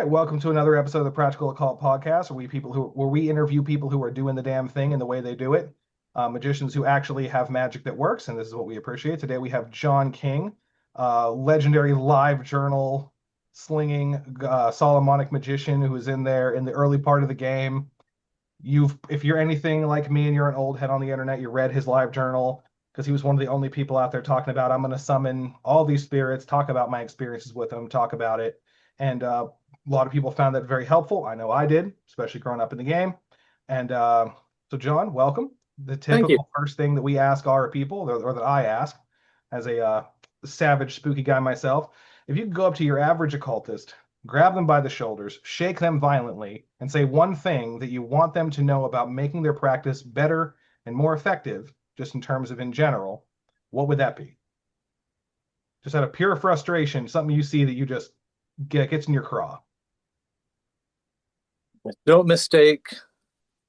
right, welcome to another episode of the Practical Occult Podcast, where we interview people who are doing the damn thing and the way they do it, magicians who actually have magic that works, and this is what we appreciate. Today we have John King, legendary Livejournal slinging Solomonic magician who is in there in the early part of the game. If you're anything like me and you're an old head on the internet, you read his Livejournal because he was one of the only people out there talking about, I'm going to summon all these spirits, talk about my experiences with them, talk about it. And a lot of people found that very helpful. I know I did, especially growing up in the game. And so, John, welcome. The Thank you. typical first thing that we ask our people, or that I ask as a savage, spooky guy myself, if you could go up to your average occultist, grab them by the shoulders, shake them violently, and say one thing that you want them to know about making their practice better and more effective, just in terms of in general, what would that be? Just out of pure frustration, something you see that you just gets in your craw. Don't mistake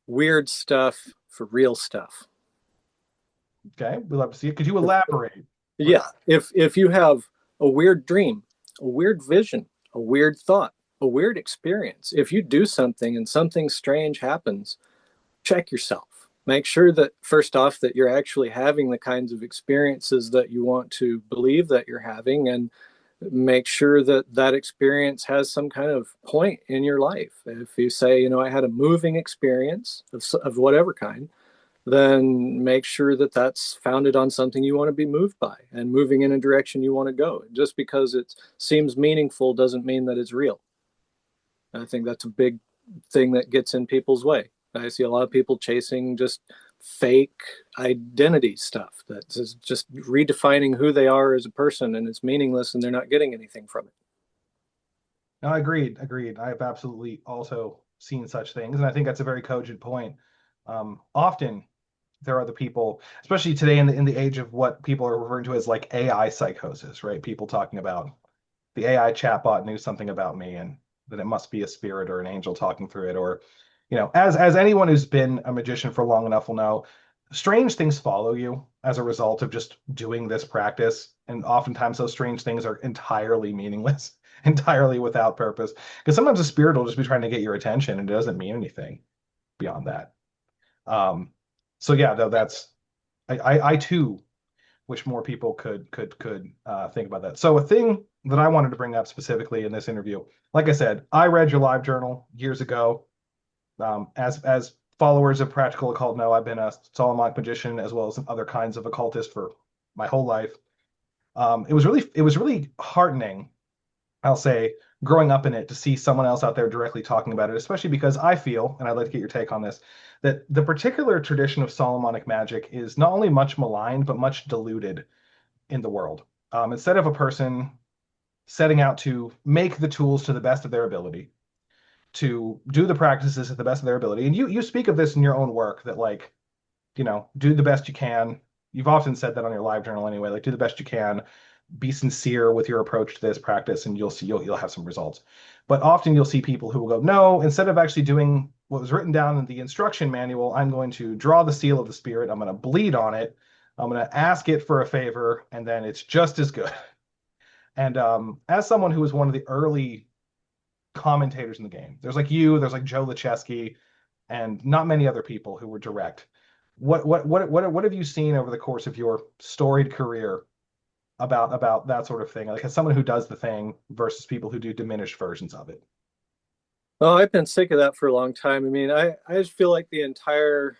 weird stuff for real stuff. Okay, we'd love to see it. Could you elaborate? Yeah, if you have a weird dream, a weird vision, a weird thought, a weird experience, if you do something and something strange happens, check yourself. Make sure that, first off, that you're actually having the kinds of experiences that you want to believe that you're having, and make sure that that experience has some kind of point in your life. If you say, I had a moving experience of whatever kind, then make sure that that's founded on something you want to be moved by and moving in a direction you want to go. Just because it seems meaningful doesn't mean that it's real. I think that's a big thing that gets in people's way. I see a lot of people chasing just fake identity stuff that's just redefining who they are as a person, and it's meaningless and they're not getting anything from it. No, agreed. I've absolutely also seen such things, and I think that's a very cogent point. Often there are the people, especially today in the age of what people are referring to as like AI psychosis, right? People talking about the AI chatbot knew something about me and that it must be a spirit or an angel talking through it, or as anyone who's been a magician for long enough will know, strange things follow you as a result of just doing this practice. And oftentimes those strange things are entirely meaningless, entirely without purpose. Because sometimes a spirit will just be trying to get your attention and it doesn't mean anything beyond that. So yeah, though I too wish more people could think about that. So a thing that I wanted to bring up specifically in this interview, like I said, I read your Livejournal years ago. As followers of Practical Occult know, I've been a Solomonic magician as well as some other kinds of occultist for my whole life. It was really heartening, I'll say, growing up in it to see someone else out there directly talking about it, especially because I feel, and I'd like to get your take on this, that the particular tradition of Solomonic magic is not only much maligned, but much diluted in the world. Instead of a person setting out to make the tools to the best of their ability, to do the practices at the best of their ability. And you speak of this in your own work that do the best you can. You've often said that on your Livejournal anyway, like do the best you can, be sincere with your approach to this practice and you'll have some results. But often you'll see people who will go, no, instead of actually doing what was written down in the instruction manual, I'm going to draw the seal of the spirit. I'm going to bleed on it. I'm going to ask it for a favor, and then it's just as good. And as someone who was one of the early commentators in the game, there's like Joe Lacheski, and not many other people who were direct. What have you seen over the course of your storied career about that sort of thing? Like as someone who does the thing versus people who do diminished versions of it. Oh, I've been sick of that for a long time. I mean, I just feel like the entire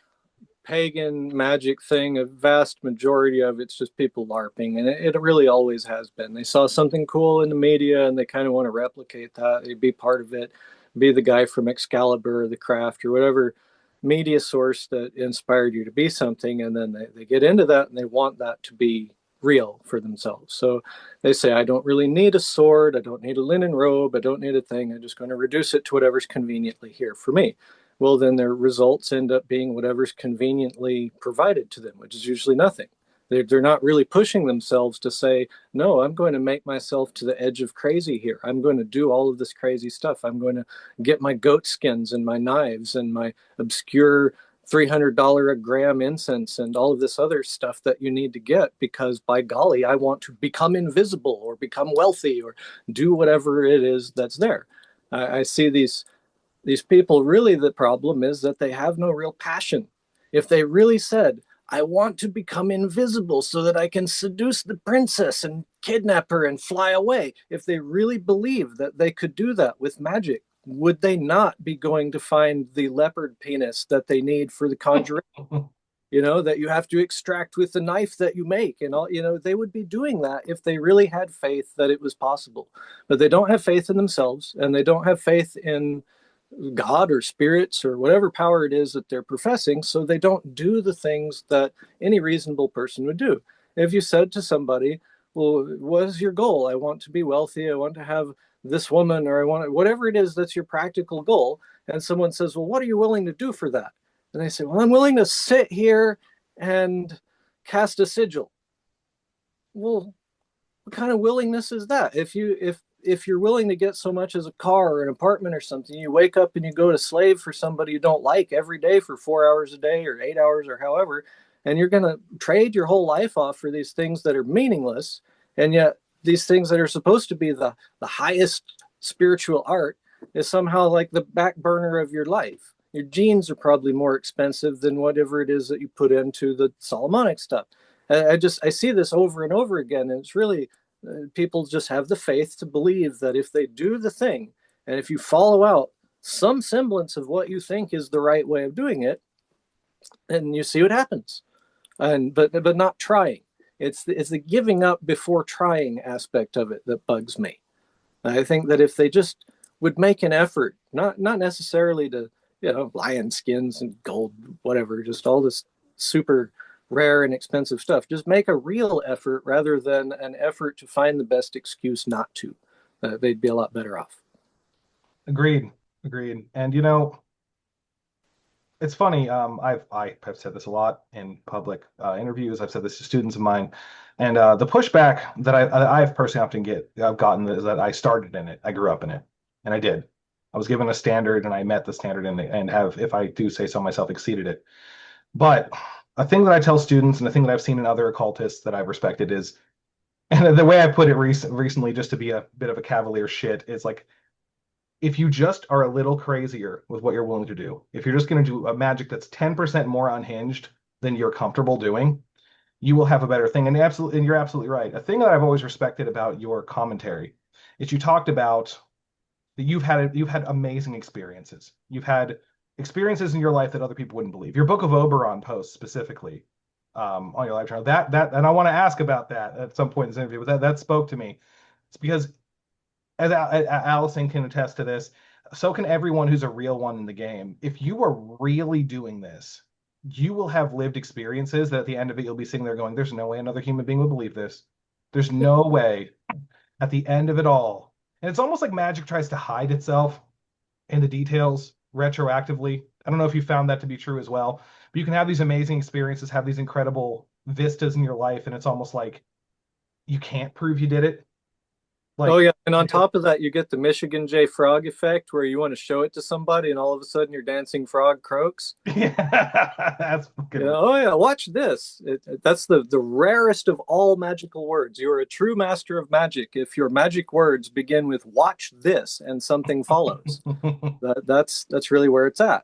pagan magic thing, a vast majority of it's just people LARPing, and it really always has been. They saw something cool in the media and they kind of want to replicate that. They'd be part of it, be the guy from Excalibur or The Craft or whatever media source that inspired you to be something, and then they get into that and they want that to be real for themselves. So they say, I don't really need a sword, I don't need a linen robe, I don't need a thing, I'm just going to reduce it to whatever's conveniently here for me. Well, then their results end up being whatever's conveniently provided to them, which is usually nothing. They're not really pushing themselves to say, no, I'm going to make myself to the edge of crazy here. I'm going to do all of this crazy stuff. I'm going to get my goat skins and my knives and my obscure $300 a gram incense and all of this other stuff that you need to get because, by golly, I want to become invisible or become wealthy or do whatever it is that's there. I see these people, really the problem is that they have no real passion. If they really said, I want to become invisible so that I can seduce the princess and kidnap her and fly away, if they really believe that they could do that with magic, would they not be going to find the leopard penis that they need for the conjuring? That you have to extract with the knife that you make and all, they would be doing that if they really had faith that it was possible. But they don't have faith in themselves, and they don't have faith in God or spirits or whatever power it is that they're professing, so they don't do the things that any reasonable person would do. If you said to somebody, well, what is your goal? I want to be wealthy, I want to have this woman, or I want whatever it is that's your practical goal, and someone says, well, what are you willing to do for that? And they say, well, I'm willing to sit here and cast a sigil. Well, what kind of willingness is that? If you're willing to get so much as a car or an apartment or something, you wake up and you go to slave for somebody you don't like every day for 4 hours a day or 8 hours or however, and you're going to trade your whole life off for these things that are meaningless, and yet these things that are supposed to be the highest spiritual art is somehow like the back burner of your life. Your genes are probably more expensive than whatever it is that you put into the Solomonic stuff. I see this over and over again, and it's really people just have the faith to believe that if they do the thing, and if you follow out some semblance of what you think is the right way of doing it, and you see what happens. But not trying. It's the giving up before trying aspect of it that bugs me. I think that if they just would make an effort, not necessarily to lion skins and gold, whatever, just all this super rare and expensive stuff. Just make a real effort rather than an effort to find the best excuse not to. They'd be a lot better off. Agreed. And it's funny. I have said this a lot in public interviews. I've said this to students of mine, and the pushback that I've personally often I've gotten is that I started in it. I grew up in it, and I did. I was given a standard, and I met the standard, and have, if I do say so myself, exceeded it. But a thing that I tell students, and a thing that I've seen in other occultists that I've respected is, and the way I put it recently, just to be a bit of a cavalier shit, is like, if you just are a little crazier with what you're willing to do, if you're just going to do a magic that's 10% more unhinged than you're comfortable doing, you will have a better thing. And you're absolutely right. A thing that I've always respected about your commentary is you talked about that you've had amazing experiences. You've had experiences in your life that other people wouldn't believe. Your Book of Oberon post specifically on your Livejournal, that and I want to ask about that at some point in this interview, but that spoke to me. It's because, as Allison can attest to this, so can everyone who's a real one in the game. If you are really doing this, you will have lived experiences that at the end of it, you'll be sitting there going, there's no way another human being would believe this. There's no way at the end of it all. And it's almost like magic tries to hide itself in the details retroactively. I don't know if you found that to be true as well, but you can have these amazing experiences, have these incredible vistas in your life, and it's almost like you can't prove you did it. Like, oh yeah, and on top of that, you get the Michigan J Frog effect, where you want to show it to somebody, and all of a sudden your dancing frog croaks. Yeah, that's good. Oh yeah, watch this. That's the rarest of all magical words. You are a true master of magic if your magic words begin with "watch this" and something follows. That's really where it's at,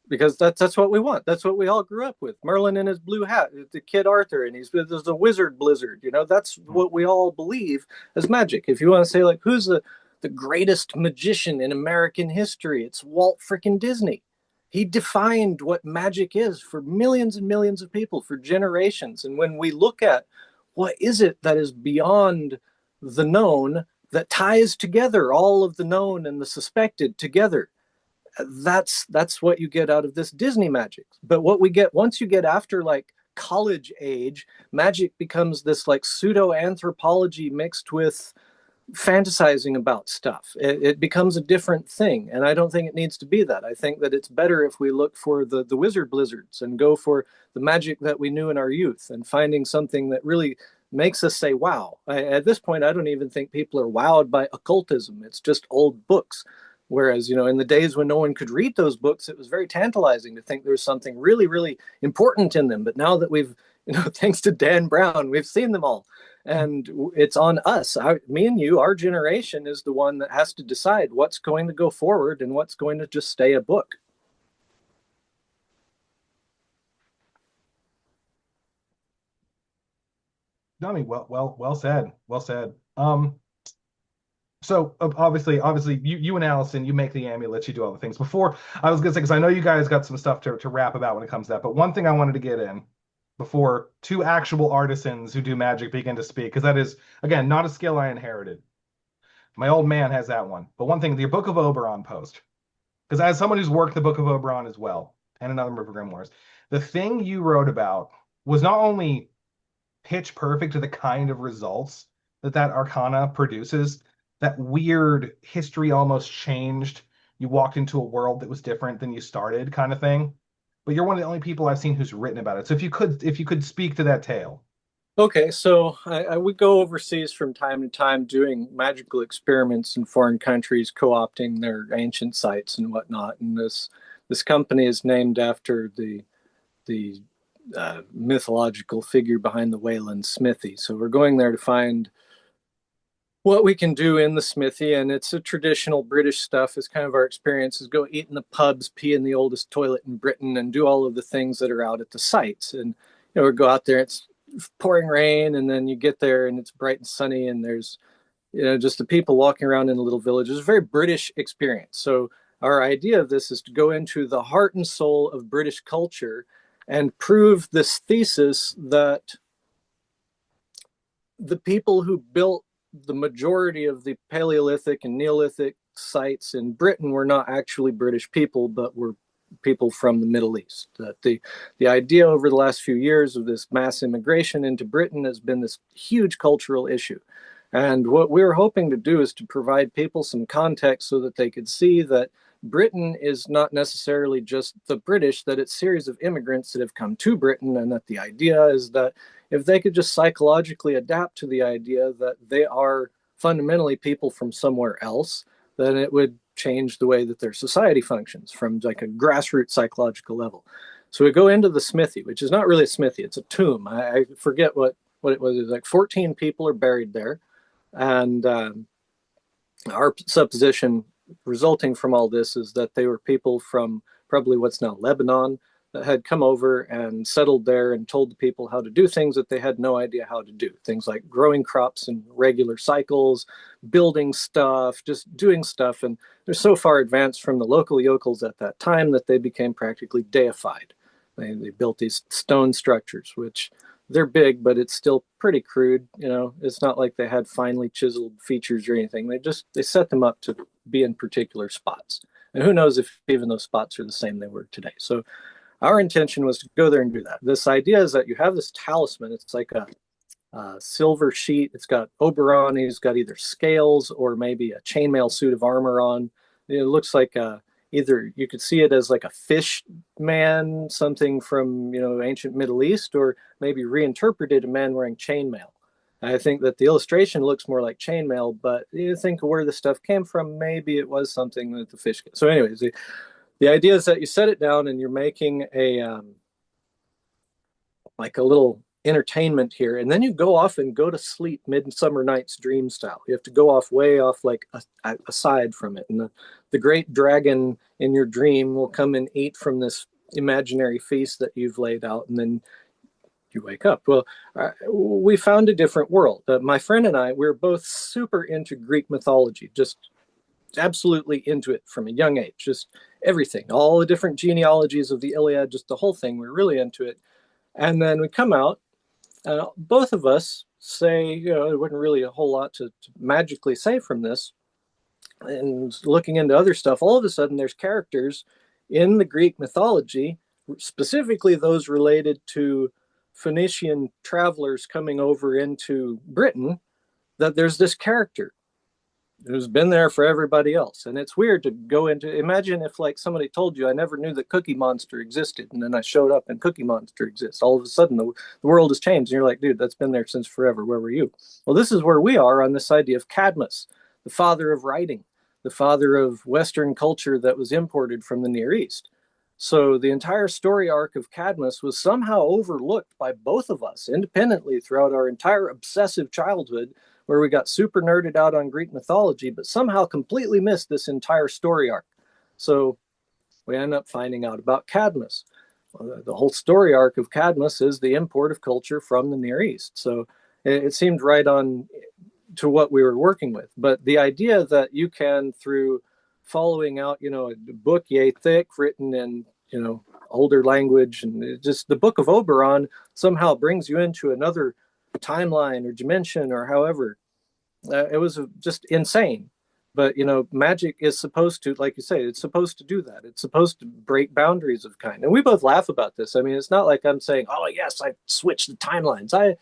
because that's what we want. That's what we all grew up with. Merlin in his blue hat, the Kid Arthur, and there's a wizard blizzard. That's what we all believe as magic. If you want to say, like, who's the greatest magician in American history, it's Walt frickin' Disney. He defined what magic is for millions and millions of people for generations. And when we look at what is it that is beyond the known that ties together all of the known and the suspected together, that's what you get out of this Disney magic. But what we get once you get after like college age, magic becomes this like pseudo anthropology mixed with fantasizing about stuff. It becomes a different thing, and I don't think it needs to be that. I think that it's better if we look for the wizard blizzards and go for the magic that we knew in our youth, and finding something that really makes us say wow. At this point, I don't even think people are wowed by occultism. It's just old books. Whereas, in the days when no one could read those books, it was very tantalizing to think there was something really, really important in them. But now that we've thanks to Dan Brown, we've seen them all. And it's on us. Me and you, our generation is the one that has to decide what's going to go forward and what's going to just stay a book. No, I mean, well said. Well said. So obviously, you and Allison, you make the amulets, you do all the things. Before I was gonna say, because I know you guys got some stuff to rap about when it comes to that, but one thing I wanted to get in before two actual artisans who do magic begin to speak, because that is again not a skill I inherited. My old man has that one. But one thing, the Book of Oberon post, because as someone who's worked the Book of Oberon as well, and another number of grimoires, the thing you wrote about was not only pitch perfect to the kind of results that arcana produces, that weird history almost changed, you walked into a world that was different than you started kind of thing, but you're one of the only people I've seen who's written about it. So if you could speak to that tale. Okay, so I would go overseas from time to time doing magical experiments in foreign countries, co-opting their ancient sites and whatnot. And this company is named after the mythological figure behind the Wayland Smithy. So we're going there to find what we can do in the smithy, and it's a traditional British stuff. Is kind of our experience: is go eat in the pubs, pee in the oldest toilet in Britain, and do all of the things that are out at the sites. And we go out there. It's pouring rain, and then you get there, and it's bright and sunny, and there's just the people walking around in a little village. It's a very British experience. So our idea of this is to go into the heart and soul of British culture and prove this thesis that the people who built the majority of the Paleolithic and Neolithic sites in Britain were not actually British people, but were people from the Middle East. That the idea over the last few years of this mass immigration into Britain has been this huge cultural issue. And what we're hoping to do is to provide people some context so that they could see that Britain is not necessarily just the British, that it's a series of immigrants that have come to Britain, and that the idea is that if they could just psychologically adapt to the idea that they are fundamentally people from somewhere else, then it would change the way that their society functions from like a grassroots psychological level. So we go into the smithy, which is not really a smithy, it's a tomb. I forget what it was. It was like 14 people are buried there. And our supposition resulting from all this is that they were people from probably what's now Lebanon that had come over and settled there and told the people how to do things that they had no idea how to do. Things like growing crops in regular cycles, building stuff, just doing stuff. And they're so far advanced from the local yokels at that time that they became practically deified. They built these stone structures, which they're big, but it's still pretty crude. It's not like they had finely chiseled features or anything. They set them up to be in particular spots. And who knows if even those spots are the same they were today. So our intention was to go there and do that. This idea is that you have this talisman. It's like a silver sheet. It's got Oberon. He's got either scales or maybe a chainmail suit of armor on. It looks like either you could see it as like a fish man, something from ancient Middle East, or maybe reinterpreted a man wearing chainmail. I think that the illustration looks more like chainmail, but you think of where the stuff came from, maybe it was something that the fish get. So anyways, the idea is that you set it down and you're making like a little entertainment here, and then you go off and go to sleep Midsummer Night's Dream style. You have to go off way off, like aside from it, and the great dragon in your dream will come and eat from this imaginary feast that you've laid out, and then you wake up. Well, we found a different world. My friend and I, we're both super into Greek mythology, just absolutely into it from a young age, just everything, all the different genealogies of the Iliad, just the whole thing. We're really into it. And then we come out, both of us say, there wasn't really a whole lot to magically say from this. And looking into other stuff, all of a sudden there's characters in the Greek mythology, specifically those related to Phoenician travelers coming over into Britain, that there's this character who's been there for everybody else. And it's weird to go into, imagine if like somebody told you, I never knew that Cookie Monster existed, and then I showed up and Cookie Monster exists. All of a sudden the world has changed, and you're like, dude, that's been there since forever. Where were you? Well, this is where we are on this idea of Cadmus, the father of writing, the father of Western culture that was imported from the Near East. So the entire story arc of Cadmus was somehow overlooked by both of us independently throughout our entire obsessive childhood, where we got super nerded out on Greek mythology, but somehow completely missed this entire story arc. So we end up finding out about Cadmus. The whole story arc of Cadmus is the import of culture from the Near East. So it seemed right on to what we were working with. But the idea that you can, through following out, a book yay thick written in, older language, and just the Book of Oberon somehow brings you into another timeline or dimension or however, it was just insane. But magic is supposed to, like you say, it's supposed to do that. It's supposed to break boundaries of kind. And we both laugh about this. I mean, it's not like I'm saying, oh yes, I switched the timelines.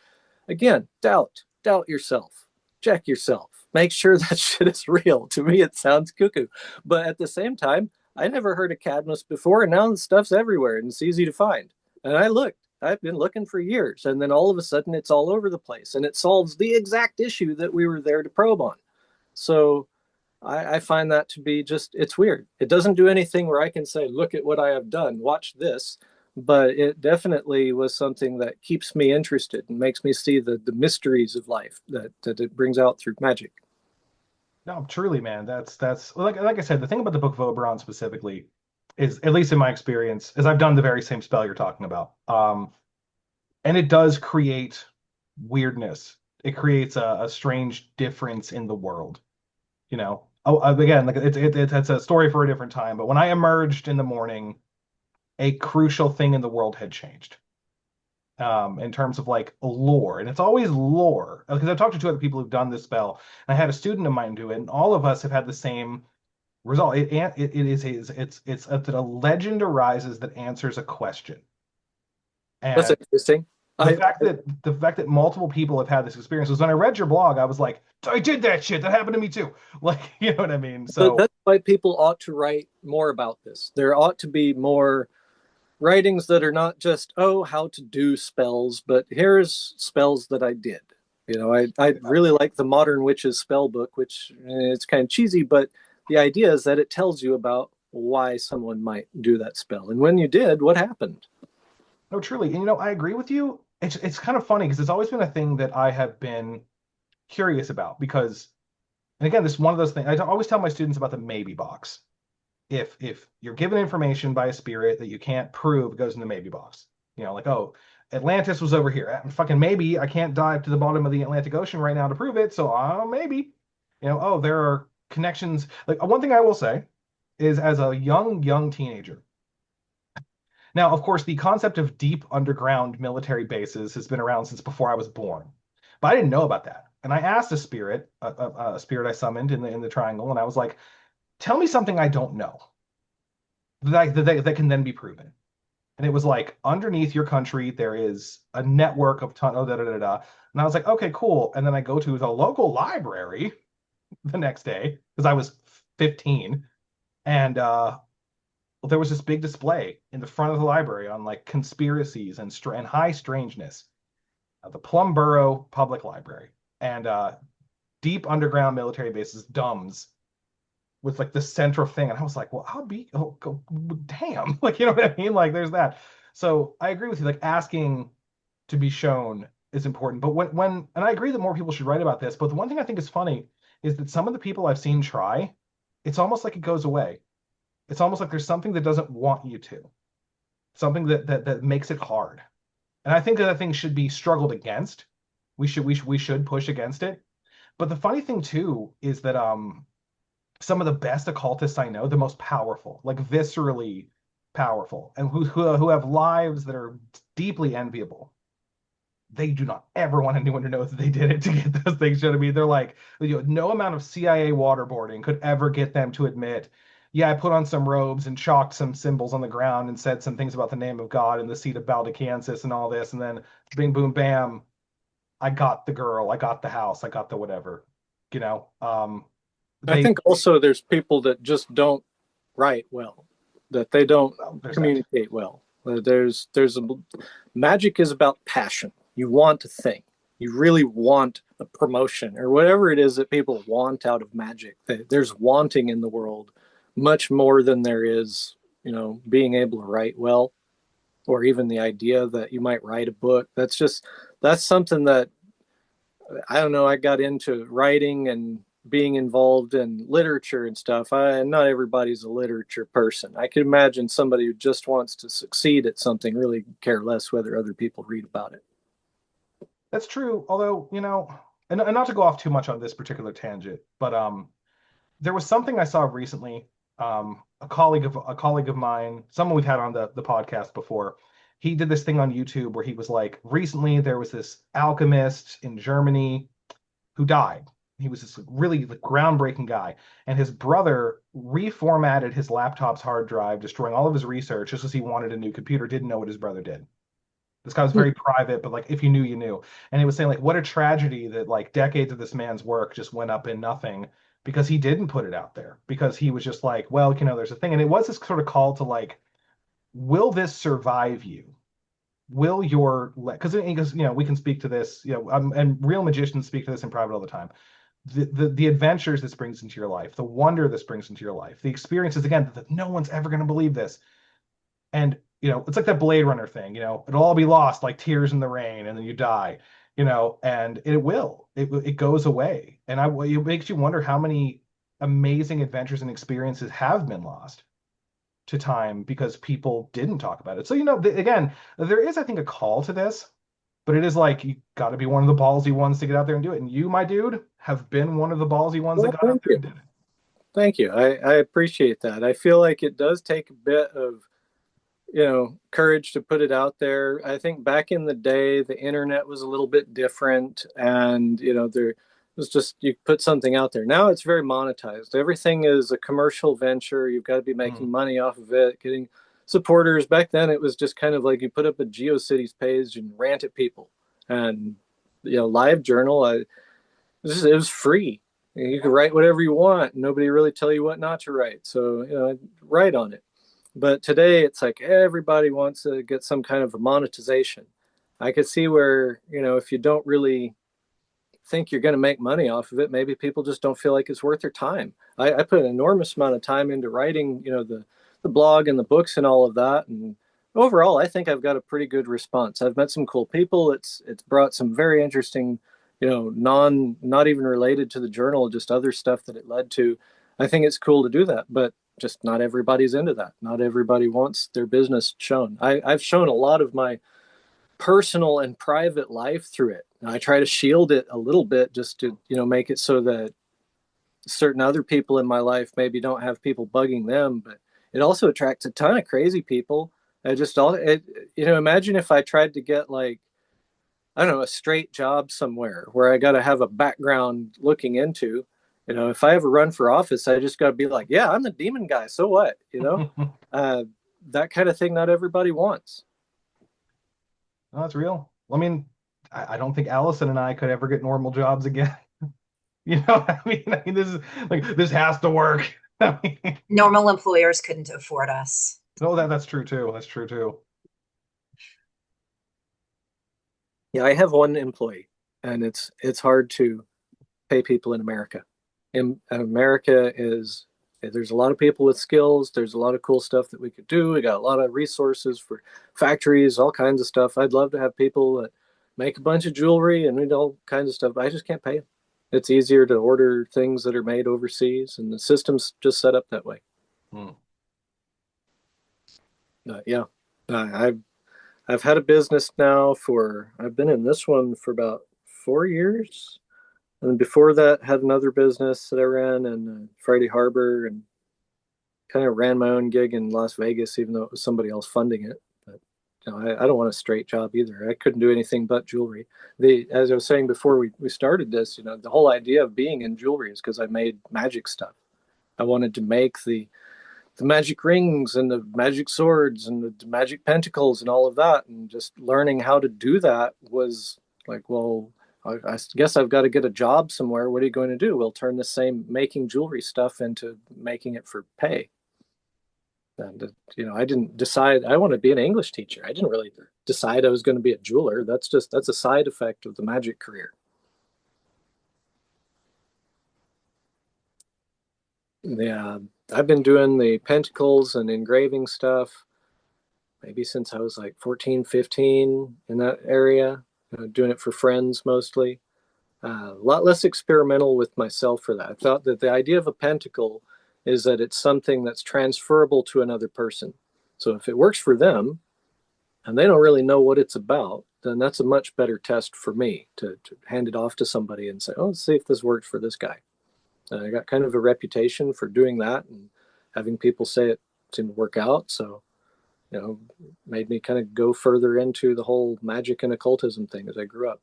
Again, doubt yourself, check yourself, make sure that shit is real. To me, it sounds cuckoo. But at the same time, I never heard of Cadmus before, and now the stuff's everywhere and it's easy to find. And I've been looking for years, and then all of a sudden it's all over the place, and it solves the exact issue that we were there to probe on. So I find that to be just, it's weird. It doesn't do anything where I can say, look at what I have done, watch this. But it definitely was something that keeps me interested and makes me see the mysteries of life that it brings out through magic. No, truly, man. That's like I said, the thing about the Book of Oberon specifically is, at least in my experience, is I've done the very same spell you're talking about. And it does create weirdness. It creates a strange difference in the world. Again, like it's a story for a different time. But when I emerged in the morning, a crucial thing in the world had changed. In terms of like lore, and it's always lore, because I've talked to two other people who've done this spell, and I had a student of mine do it, and all of us have had the same result. It's that a legend arises that answers a question, That's and interesting. the fact that multiple people have had this experience was when I read your blog, I was like, I did that shit. That happened to me too. Like, you know what I mean? So that's why people ought to write more about this. There ought to be more writings that are not just, oh, how to do spells, but here's spells that I did. I really like the Modern Witches spell book, which it's kind of cheesy, but the idea is that it tells you about why someone might do that spell. And when you did, what happened? no, truly. And I agree with you. It's kind of funny because it's always been a thing that I have been curious about because, and again, this is one of those things I always tell my students about the maybe box. If you're given information by a spirit that you can't prove, it goes in the maybe box. Like, oh, Atlantis was over here. Fucking maybe I can't dive to the bottom of the Atlantic Ocean right now to prove it. So maybe, oh, there are connections. Like one thing I will say is, as a young teenager. Now, of course, the concept of deep underground military bases has been around since before I was born, but I didn't know about that. And I asked a spirit, a spirit I summoned in the triangle, and I was like, tell me something I don't know that can then be proven. And it was like, underneath your country, there is a network of oh, da, da, da, da. And I was like, okay, cool. And then I go to the local library the next day because I was 15. And there was this big display in the front of the library on like conspiracies and high strangeness. The Plumboro Public Library and deep underground military bases, DUMS, with like the central thing. And I was like, well, damn. Like, you know what I mean? Like, there's that. So I agree with you. Like, asking to be shown is important. But and I agree that more people should write about this. But the one thing I think is funny is that some of the people I've seen try, it's almost like it goes away. It's almost like there's something that doesn't want you to, something that makes it hard. And I think that thing should be struggled against. We should push against it. But the funny thing too is that some of the best occultists I know, the most powerful, like viscerally powerful, and who have lives that are deeply enviable, they do not ever want anyone to know that they did it to get those things. You know what I mean? They're like, no amount of CIA waterboarding could ever get them to admit, yeah, I put on some robes and chalked some symbols on the ground and said some things about the name of God and the seat of Baldecansis and all this, and then bing, boom, bam, I got the girl, I got the house, I got the whatever. I think also there's people that just don't write well, that they don't communicate well. Magic is about passion. You want a thing. You really want a promotion or whatever it is that people want out of magic. There's wanting in the world much more than there is, being able to write well, or even the idea that you might write a book. That's something that, I don't know, I got into writing and being involved in literature and stuff. Not everybody's a literature person. I can imagine somebody who just wants to succeed at something really care less whether other people read about it. That's true. Although, and not to go off too much on this particular tangent, but there was something I saw recently. A colleague of mine, someone we've had on the podcast before, he did this thing on YouTube where he was like, recently there was this alchemist in Germany who died. He was this really groundbreaking guy, and his brother reformatted his laptop's hard drive, destroying all of his research just because he wanted a new computer. Didn't know what his brother did. This guy was very private, but like if you knew, you knew. And he was saying like, what a tragedy that like decades of this man's work just went up in nothing because he didn't put it out there, because he was just like, well, there's a thing. And it was this sort of call to like, will this survive you? Will your, because we can speak to this, and real magicians speak to this in private all the time. The adventures this brings into your life, the wonder this brings into your life, the experiences, again, that no one's ever going to believe this. And it's like that Blade Runner thing, it'll all be lost like tears in the rain, and then you die, and it goes away. And it makes you wonder how many amazing adventures and experiences have been lost to time because people didn't talk about it. So, again, there is, I think, a call to this, but it is like, you got to be one of the ballsy ones to get out there and do it. And you, my dude, have been one of the ballsy ones that got out there and did it. Thank you. I appreciate that. I feel like it does take a bit of courage to put it out there. I think back in the day, the internet was a little bit different, and there was just, you put something out there. Now it's very monetized. Everything is a commercial venture. You've got to be making money off of it, getting supporters. Back then, it was just kind of like you put up a GeoCities page and rant at people. And Livejournal, it was free. You could write whatever you want. Nobody really tell you what not to write. So write on it. But today it's like everybody wants to get some kind of a monetization. I could see where, if you don't really think you're going to make money off of it, maybe people just don't feel like it's worth their time. I put an enormous amount of time into writing, the blog and the books and all of that. And overall, I think I've got a pretty good response. I've met some cool people. It's brought some very interesting, not even related to the journal, just other stuff that it led to. I think it's cool to do that, but just not everybody's into that. Not everybody wants their business shown. I've shown a lot of my personal and private life through it. And I try to shield it a little bit just to, make it so that certain other people in my life maybe don't have people bugging them, but it also attracts a ton of crazy people. Imagine if I tried to get like, I don't know, a straight job somewhere where I got to have a background looking into. If I ever run for office, I just got to be like, yeah, I'm the demon guy. So what? That kind of thing not everybody wants. No, that's real. I mean, I don't think Allison and I could ever get normal jobs again. I mean, this has to work. Normal employers couldn't afford us. No, that's true too. That's true too. Yeah, I have one employee, and it's hard to pay people in America. In America there's a lot of people with skills. There's a lot of cool stuff that we could do. We got a lot of resources for factories, all kinds of stuff. I'd love to have people that make a bunch of jewelry and all kinds of stuff. I just can't pay them. It's easier to order things that are made overseas, and the system's just set up that way. I've had a business now I've been in this one for about 4 years. And before that, had another business that I ran in Friday Harbor, and kind of ran my own gig in Las Vegas, even though it was somebody else funding it. But I don't want a straight job either. I couldn't do anything but jewelry. As I was saying before we started this, the whole idea of being in jewelry is because I made magic stuff. I wanted to make the magic rings and the magic swords and the magic pentacles and all of that. And just learning how to do that was like, well, I guess I've got to get a job somewhere. What are you going to do? We'll turn the same making jewelry stuff into making it for pay. And, I didn't decide I want to be an English teacher. I didn't really decide I was going to be a jeweler. That's a side effect of the magic career. Yeah, I've been doing the pentacles and engraving stuff maybe since I was like 14, 15 in that area, doing it for friends mostly. A lot less experimental with myself for that. I thought that the idea of a pentacle is that it's something that's transferable to another person. So if it works for them and they don't really know what it's about, then that's a much better test for me to hand it off to somebody and say, oh, let's see if this works for this guy. And I got kind of a reputation for doing that and having people say it seemed to work out. So, made me kind of go further into the whole magic and occultism thing as I grew up.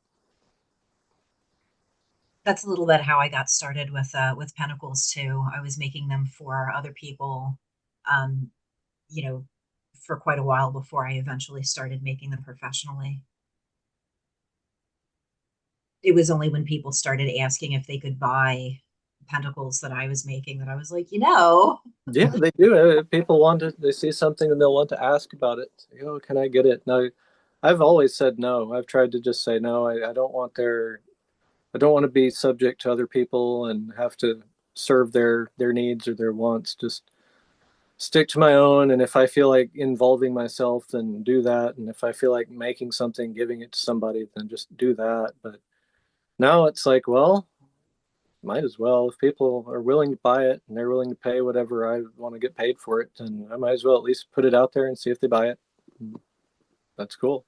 That's a little bit how I got started with pentacles too. I was making them for other people, um, you know, for quite a while before I eventually started making them professionally. It was only when people started asking if they could buy pentacles that I was making that I was like, Yeah, they do. People they see something and they'll want to ask about it. Can I get it? Now, I've always said no. I've tried to just say no. I don't want I don't want to be subject to other people and have to serve their needs or their wants. Just stick to my own. And if I feel like involving myself, then do that. And if I feel like making something, giving it to somebody, then just do that. But now it's like, well, might as well. If people are willing to buy it and they're willing to pay whatever I want to get paid for it, then I might as well at least put it out there and see if they buy it. That's cool.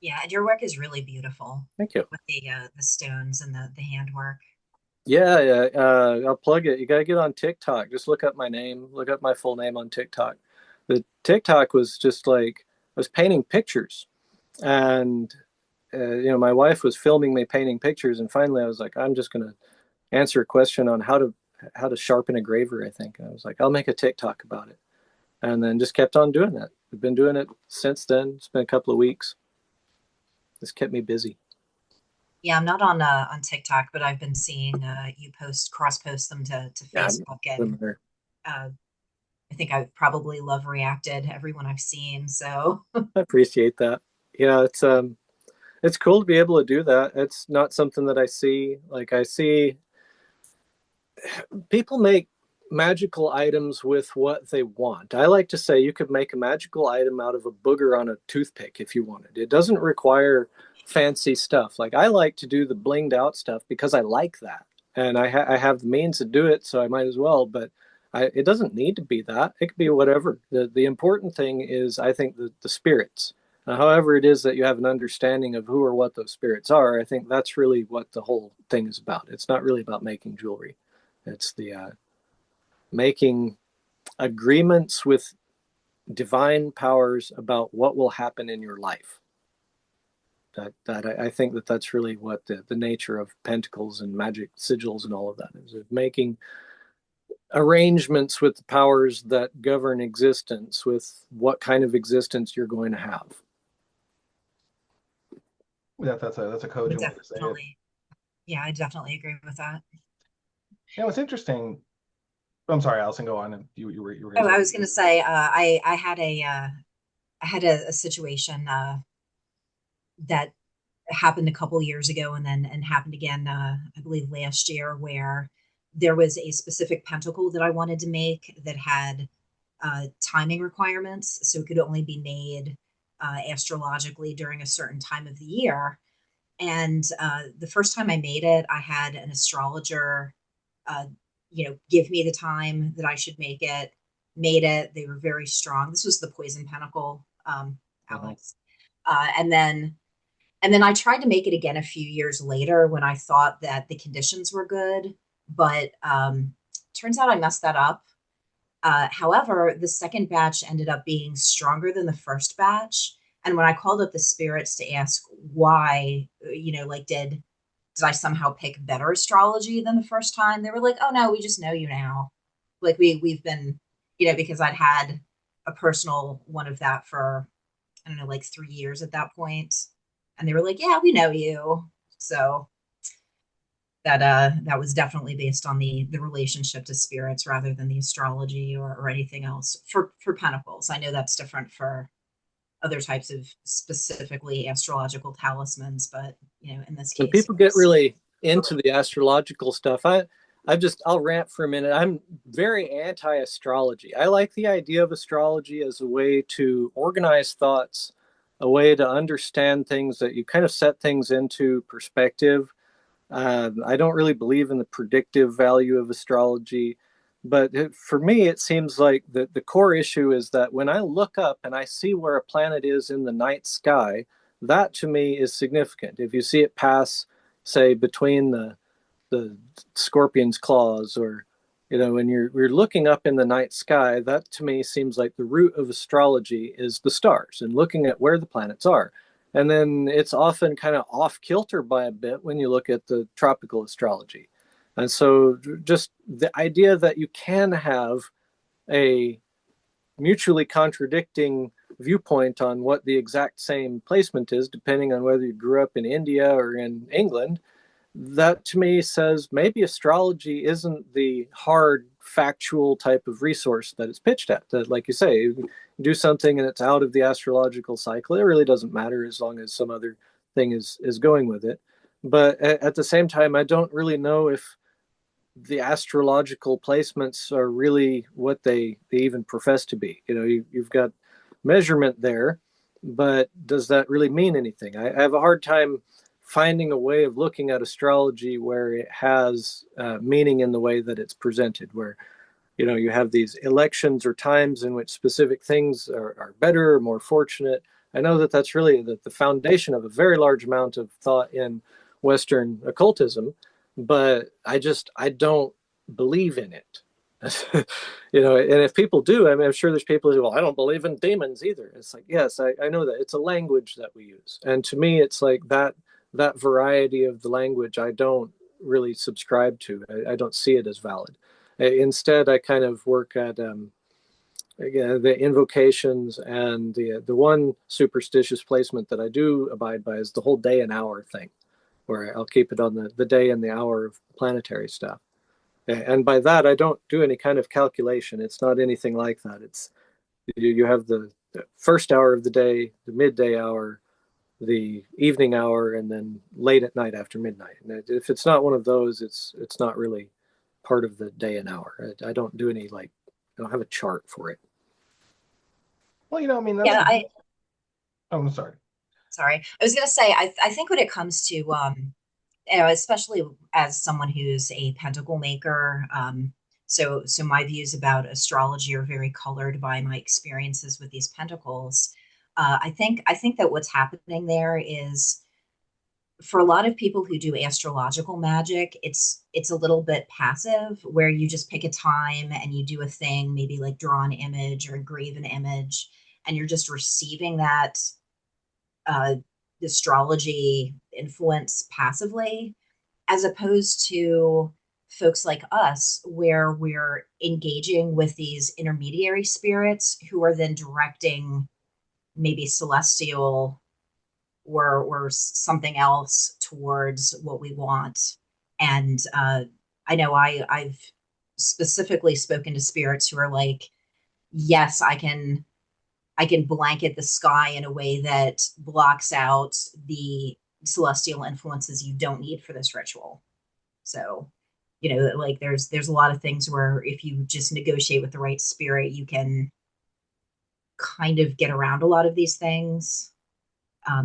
Yeah, and your work is really beautiful Thank you. with the stones and the handwork. Yeah, yeah. I'll plug it. You got to get on TikTok. Just look up my name, look up my full name on TikTok. The TikTok was just like, I was painting pictures. And, my wife was filming me painting pictures. And finally I was like, I'm just going to answer a question on how to sharpen a graver, I think. And I was like, I'll make a TikTok about it. And then just kept on doing that. I've been doing it since then. It's been a couple of weeks. It's kept me busy. Yeah, I'm not on TikTok, but I've been seeing you cross post them to Yeah, Facebook, and I think I've probably love reacted everyone I've seen. So I appreciate that. Yeah, it's cool to be able to do that. It's not something that I see. Like I see people make magical items with what they want. I like to say you could make a magical item out of a booger on a toothpick if you wanted. It doesn't require fancy stuff. Like I like to do the blinged out stuff because I like that. And I have the means to do it, so I might as well. But it doesn't need to be that. It could be whatever. The important thing is, I think, the spirits. However it is that you have an understanding of who or what those spirits are, I think that's really what the whole thing is about. It's not really about making jewelry. It's the making agreements with divine powers about what will happen in your life. I think that's really what the nature of pentacles and magic sigils and all of that is, making arrangements with the powers that govern existence, with what kind of existence you're going to have. That's a cogent way to say it. Yeah, I definitely agree with that. It's interesting. I'm sorry, Allison, go on. And you were Oh, I was going to say, I had a situation that happened a couple years ago, and happened again, I believe last year, where there was a specific pentacle that I wanted to make that had timing requirements, so it could only be made astrologically during a certain time of the year. And the first time I made it, I had an astrologer, give me the time that I should make it. Made it. They were very strong. This was the poison pentacle, Alex. And then I tried to make it again a few years later when I thought that the conditions were good, but turns out I messed that up. However, the second batch ended up being stronger than the first batch. And when I called up the spirits to ask why, did I somehow pick better astrology than the first time? They were like, "Oh no, we just know you now. Like we've been, because I'd had a personal one of that for, I don't know, like 3 years at that point." And they were like, "Yeah, we know you." So that was definitely based on the relationship to spirits rather than the astrology or anything else for pentacles. I know that's different for other types of specifically astrological talismans, but in this case, When people get really into the astrological stuff, I I'll rant for a minute. I'm very anti-astrology. I like the idea of astrology as a way to organize thoughts, a way to understand things, that you kind of set things into perspective. I don't really believe in the predictive value of astrology, but for me, it seems like the core issue is that when I look up and I see where a planet is in the night sky, that to me is significant. If you see it pass, say, between the scorpion's claws, or when you're looking up in the night sky, that to me seems like the root of astrology is the stars and looking at where the planets are. And then it's often kind of off kilter by a bit when you look at the tropical astrology. And so just the idea that you can have a mutually contradicting viewpoint on what the exact same placement is, depending on whether you grew up in India or in England, that to me says maybe astrology isn't the hard factual type of resource that it's pitched at. That, like you say, you do something and it's out of the astrological cycle, it really doesn't matter as long as some other thing is going with it. But at the same time, I don't really know if the astrological placements are really what they even profess to be. You've got measurement there, but does that really mean anything? I have a hard time finding a way of looking at astrology where it has meaning in the way that it's presented, where you have these elections or times in which specific things are better or more fortunate. I know that that's really the foundation of a very large amount of thought in Western occultism, but I don't believe in it. And if people do, I mean, I'm sure there's people who say, well, I don't believe in demons either. It's like, yes, I know that. It's a language that we use. And to me, it's like that variety of the language I don't really subscribe to. I don't see it as valid. Instead, I kind of work at again, the invocations, and the one superstitious placement that I do abide by is the whole day and hour thing, where I'll keep it on the day and the hour of planetary stuff. And by that, I don't do any kind of calculation. It's not anything like that. It's you have the first hour of the day, the midday hour, the evening hour, and then late at night after midnight. And if it's not one of those, it's not really part of the day and hour. I don't do any I don't have a chart for it. Well, I mean, that's Yeah, oh, I'm sorry. sorry. I was going to say, I think when it comes to, especially as someone who's a pentacle maker, so my views about astrology are very colored by my experiences with these pentacles. I think that what's happening there is, for a lot of people who do astrological magic, it's a little bit passive, where you just pick a time and you do a thing, maybe like draw an image or engrave an image, and you're just receiving that uh, astrology influence passively, as opposed to folks like us, where we're engaging with these intermediary spirits who are then directing maybe celestial or something else towards what we want. And I know I've specifically spoken to spirits who are like, yes, I can blanket the sky in a way that blocks out the celestial influences you don't need for this ritual. So, like there's a lot of things where if you just negotiate with the right spirit, you can kind of get around a lot of these things.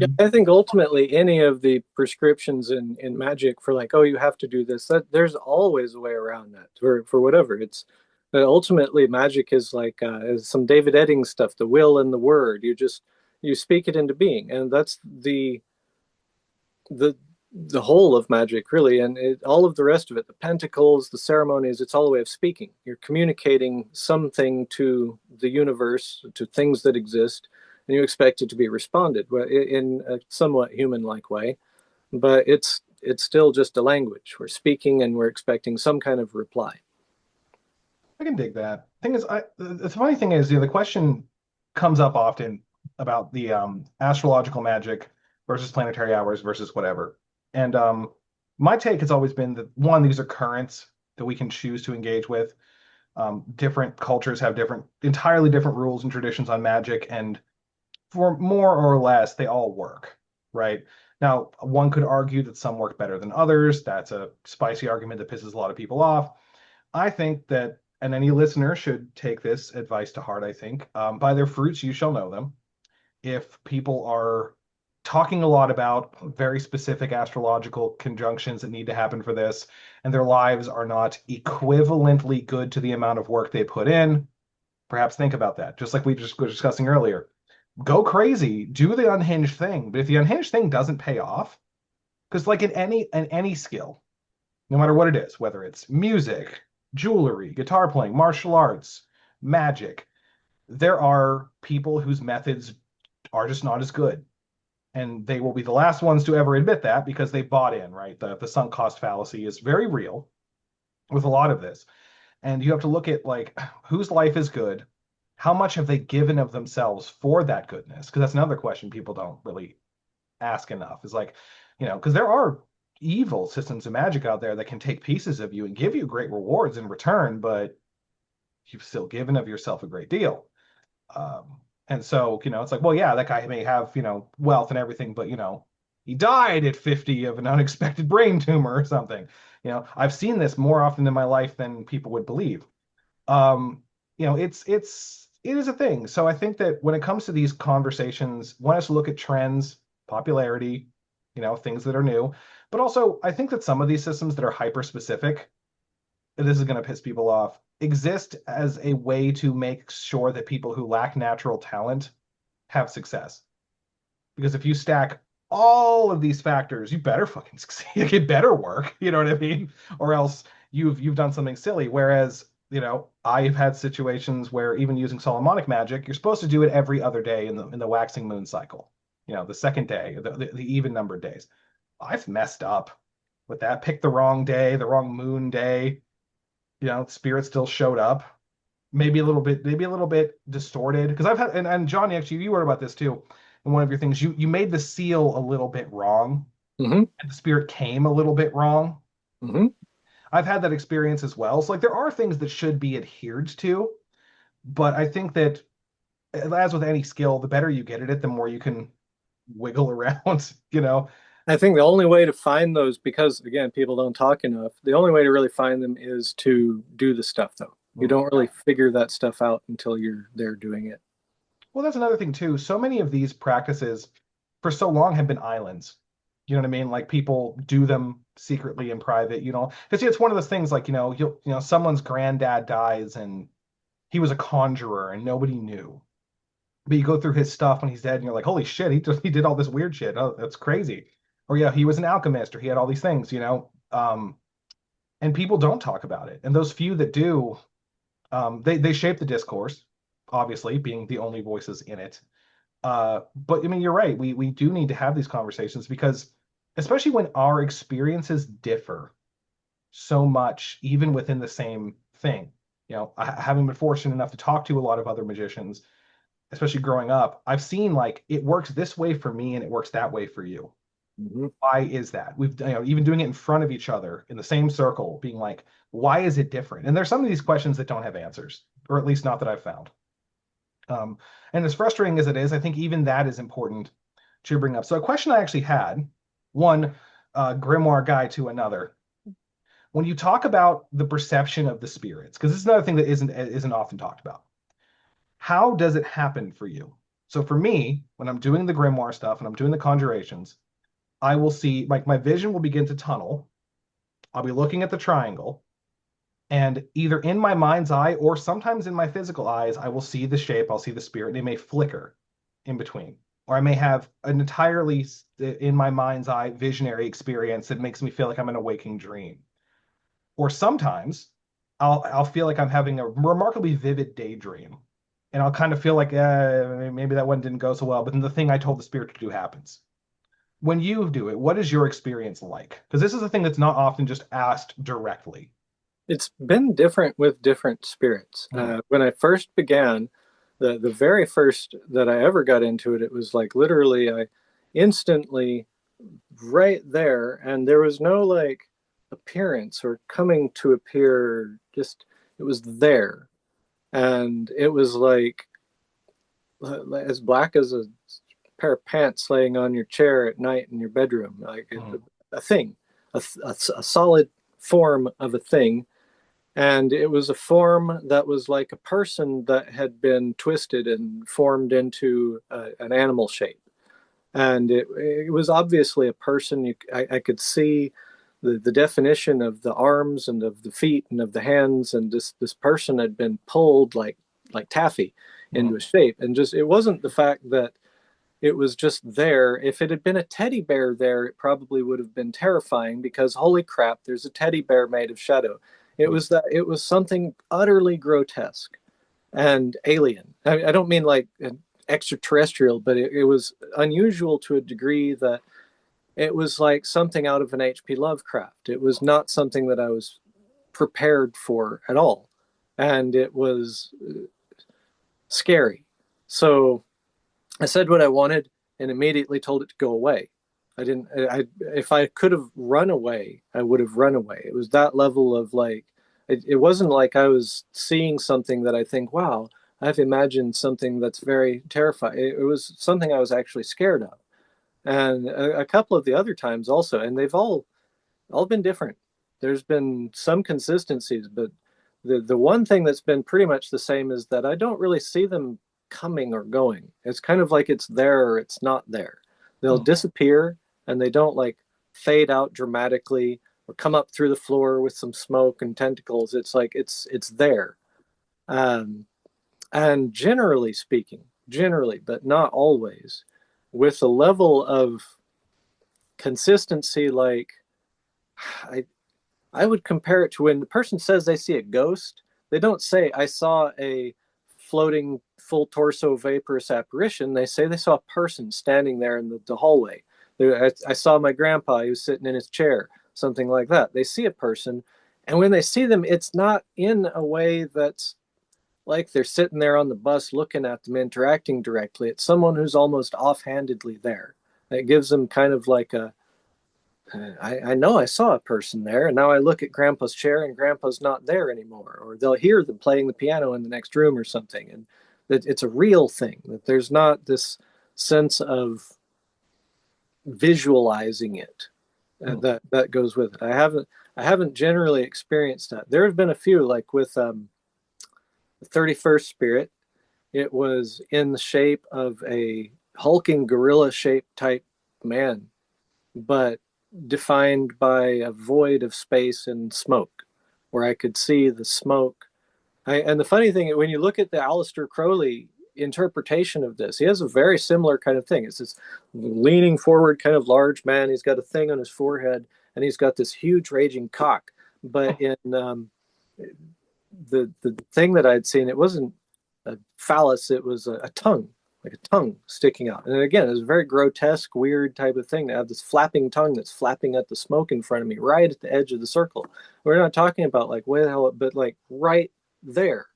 Yeah, I think ultimately any of the prescriptions in magic for like, oh, you have to do this, that there's always a way around that for whatever. It's ultimately magic is like some David Eddings stuff, the will and the word. You speak it into being, and that's the the whole of magic really, and all of the rest of it, the pentacles, the ceremonies, it's all a way of speaking. You're communicating something to the universe, to things that exist, and you expect it to be responded in a somewhat human-like way, but it's still just a language. We're speaking and we're expecting some kind of reply. I can dig that. Thing is, the funny thing is, the question comes up often about the astrological magic versus planetary hours versus whatever. And my take has always been that, one, these are currents that we can choose to engage with. Different cultures have entirely different rules and traditions on magic, and for more or less, they all work, right? Now, one could argue that some work better than others. That's a spicy argument that pisses a lot of people off. I think that, and any listener should take this advice to heart, I think. By their fruits, you shall know them. If people are talking a lot about very specific astrological conjunctions that need to happen for this, and their lives are not equivalently good to the amount of work they put in, perhaps think about that. Just like we just were discussing earlier, go crazy, do the unhinged thing. But if the unhinged thing doesn't pay off, because like in any skill, no matter what it is, whether it's music, jewelry, guitar playing, martial arts, magic, there are people whose methods are just not as good. And they will be the last ones to ever admit that because they bought in, right? The sunk cost fallacy is very real with a lot of this. And you have to look at like whose life is good, how much have they given of themselves for that goodness? Because that's another question people don't really ask enough. Is like, because there are evil systems of magic out there that can take pieces of you and give you great rewards in return, but you've still given of yourself a great deal. And so, it's like, well, yeah, that guy may have, wealth and everything, but, he died at 50 of an unexpected brain tumor or something. I've seen this more often in my life than people would believe. It is a thing. So I think that when it comes to these conversations, one has to look at trends, popularity, things that are new. But also, I think that some of these systems that are hyper specific, and this is going to piss people off, exist as a way to make sure that people who lack natural talent have success. Because if you stack all of these factors, you better fucking succeed. It better work. You know what I mean? Or else you've done something silly. Whereas, I've had situations where even using Solomonic magic, you're supposed to do it every other day in the waxing moon cycle. The second day, the even numbered days. I've messed up with that. Picked the wrong day, the wrong moon day. Spirit still showed up. Maybe a little bit distorted. Because I've had, and Johnny, actually, you wrote about this too. In one of your things, you made the seal a little bit wrong, Mm-hmm. and the spirit came a little bit wrong. Mm-hmm. I've had that experience as well. So like there are things that should be adhered to, but I think that as with any skill, the better you get at it, the more you can wiggle around. I think the only way to find those, because again, people don't talk enough, the only way to really find them is to do the stuff, though. You don't really figure that stuff out until you're there doing it. Well, that's another thing too. So many of these practices for so long have been islands. You know what I mean? Like people do them secretly in private, because it's one of those things like, someone's granddad dies and he was a conjurer and nobody knew. But you go through his stuff when he's dead and you're like, holy shit, he did all this weird shit. Oh, that's crazy. Or yeah, he was an alchemist or he had all these things, and people don't talk about it. And those few that do, they shape the discourse, obviously, being the only voices in it. But I mean, you're right. We do need to have these conversations because, especially when our experiences differ so much, even within the same thing. Having been fortunate enough to talk to a lot of other magicians, especially growing up, I've seen like it works this way for me and it works that way for you. Mm-hmm. Why is that? We've even doing it in front of each other in the same circle, being like, why is it different? And there's some of these questions that don't have answers, or at least not that I've found. And as frustrating as it is, I think even that is important to bring up. So a question I actually had, one grimoire guy to another, when you talk about the perception of the spirits, because this is another thing that isn't often talked about. How does it happen for you? So for me, when I'm doing the grimoire stuff and I'm doing the conjurations, I will see like my vision will begin to tunnel. I'll be looking at the triangle, and either in my mind's eye or sometimes in my physical eyes, I will see the shape, I'll see the spirit. They may flicker in between. Or I may have an entirely in my mind's eye visionary experience that makes me feel like I'm in a waking dream. Or sometimes I'll feel like I'm having a remarkably vivid daydream. And I'll kind of feel like maybe that one didn't go so well, but then the thing I told the spirit to do happens. When you do it, what is your experience like? Because this is a thing that's not often just asked directly. It's been different with different spirits. When I first began, the very first that I ever got into it, it was like literally I instantly right there, and there was no like appearance or coming to appear, just it was there. And it was like as black as a pair of pants laying on your chair at night in your bedroom, like Mm. a thing, a solid form of a thing. And it was a form that was like a person that had been twisted and formed into an animal shape. And it was obviously a person. I could see the definition of the arms and of the feet and of the hands, and this person had been pulled like taffy into Mm. a shape. And just, it wasn't the fact that it was just there. If it had been a teddy bear there, it probably would have been terrifying, because holy crap, there's a teddy bear made of shadow. It Mm. was that it was something utterly grotesque and alien. I don't mean like extraterrestrial, but it was unusual to a degree that it was like something out of an H.P. Lovecraft. It was not something that I was prepared for at all. And it was scary. So I said what I wanted and immediately told it to go away. If I could have run away, I would have run away. It was that level of like, it wasn't like I was seeing something that I think, wow, I've imagined something that's very terrifying. It was something I was actually scared of. And a couple of the other times also, and they've all been different. There's been some consistencies, but the one thing that's been pretty much the same is that I don't really see them coming or going. It's kind of like it's there or it's not there. They'll Mm. disappear, and they don't like fade out dramatically or come up through the floor with some smoke and tentacles. It's like it's there. Um, and generally, but not always, with a level of consistency like I I would compare it to when the person says they see a ghost, they don't say, I saw a floating full torso vaporous apparition. They say they saw a person standing there in the hallway. I saw my grandpa, he was sitting in his chair, something like that. They see a person. And when they see them, it's not in a way that's like they're sitting there on the bus looking at them, interacting directly. It's someone who's almost offhandedly there. It gives them kind of like I know I saw a person there, and now I look at Grandpa's chair, and Grandpa's not there anymore. Or they'll hear them playing the piano in the next room or something, and that it's a real thing. That there's not this sense of visualizing it Mm. that goes with it. I haven't generally experienced that. There have been a few, like with the 31st Spirit. It was in the shape of a hulking gorilla shaped type man, but defined by a void of space and smoke, where I could see the smoke. And the funny thing, when you look at the Aleister Crowley interpretation of this, he has a very similar kind of thing. It's this leaning forward kind of large man. He's got a thing on his forehead, and he's got this huge raging cock. But in the thing that I'd seen, it wasn't a phallus, it was a tongue, like a tongue sticking out. And again, it was a very grotesque, weird type of thing to have this flapping tongue that's flapping at the smoke in front of me, right at the edge of the circle. We're not talking about like way the hell, but like right there.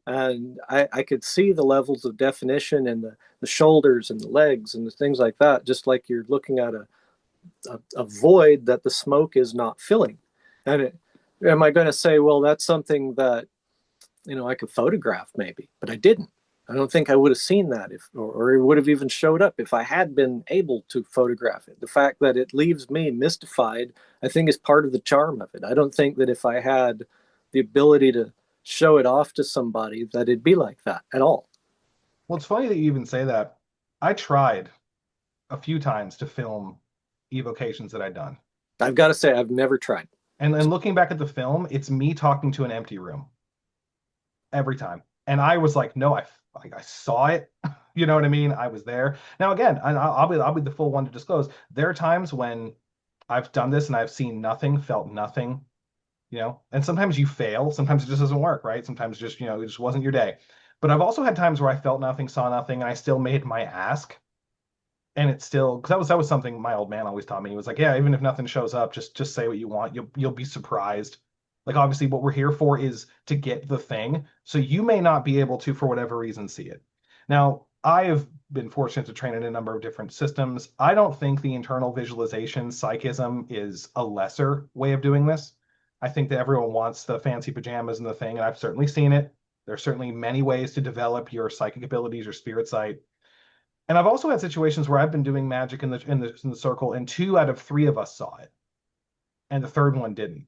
And I could see the levels of definition and the shoulders and the legs and the things like that, just like you're looking at a void that the smoke is not filling. And am I going to say, well, that's something that I could photograph maybe, but I didn't. I don't think I would have seen that or it would have even showed up if I had been able to photograph it. The fact that it leaves me mystified, I think, is part of the charm of it. I don't think that if I had the ability to show it off to somebody, that it'd be like that at all. Well, it's funny that you even say that. I tried a few times to film evocations that I'd done. I've got to say, I've never tried. And then looking back at the film, it's me talking to an empty room every time. And I was like, no, I saw it. You know what I mean? I was there. Now, again, I'll be the full one to disclose. There are times when I've done this and I've seen nothing, felt nothing, and sometimes you fail. Sometimes it just doesn't work, right? Sometimes just, it just wasn't your day. But I've also had times where I felt nothing, saw nothing, and I still made my ask. And it's still, because that was something my old man always taught me. He was like, yeah, even if nothing shows up, just say what you want. You'll be surprised. Like, obviously what we're here for is to get the thing. So you may not be able to, for whatever reason, see it. Now, I have been fortunate to train in a number of different systems. I don't think the internal visualization psychism is a lesser way of doing this. I think that everyone wants the fancy pajamas and the thing, and I've certainly seen it. There are certainly many ways to develop your psychic abilities, your spirit sight. And I've also had situations where I've been doing magic in the circle, and 2 out of 3 of us saw it, and the third one didn't.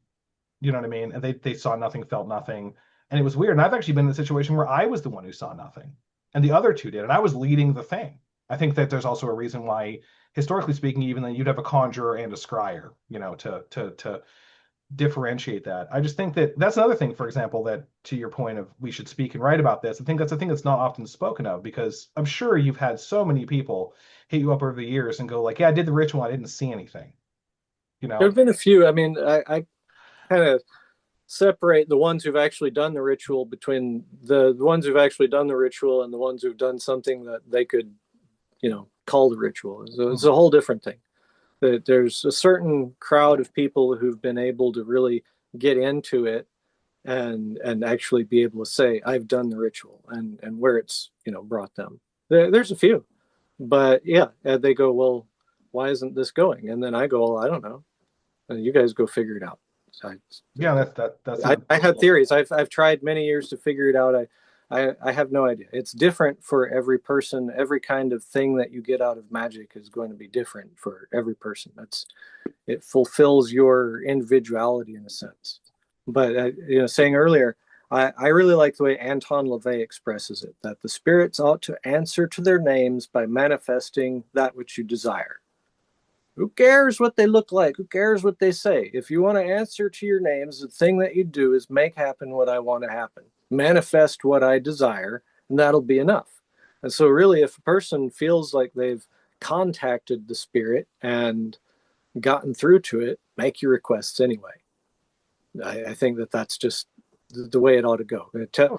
You know what I mean? And they saw nothing, felt nothing, and it was weird. And I've actually been in a situation where I was the one who saw nothing, and the other 2 did, and I was leading the thing. I think that there's also a reason why, historically speaking, even then you'd have a conjurer and a scryer, to differentiate that. I just think that that's another thing, for example, that to your point of we should speak and write about this. I think that's a thing that's not often spoken of, because I'm sure you've had so many people hit you up over the years and go like, yeah, I did the ritual, I didn't see anything. There have been a few. I mean, I kind of separate the ones who've actually done the ritual between the ones who've actually done the ritual and the ones who've done something that they could, call the ritual. So it's a whole different thing. That there's a certain crowd of people who've been able to really get into it and actually be able to say, I've done the ritual, and where it's, brought them. There's a few, but yeah, they go, well, why isn't this going? And then I go, well, I don't know. And you guys go figure it out. So I have theories. I've tried many years to figure it out. I have no idea. It's different for every person. Every kind of thing that you get out of magic is going to be different for every person. It fulfills your individuality in a sense. But saying earlier, I really like the way Anton LaVey expresses it, that the spirits ought to answer to their names by manifesting that which you desire. Who cares what they look like? Who cares what they say? If you want to answer to your names, the thing that you do is make happen what I want to happen. Manifest what I desire, and that'll be enough. And so really, if a person feels like they've contacted the spirit and gotten through to it, make your requests anyway. I think that's just the way it ought to go.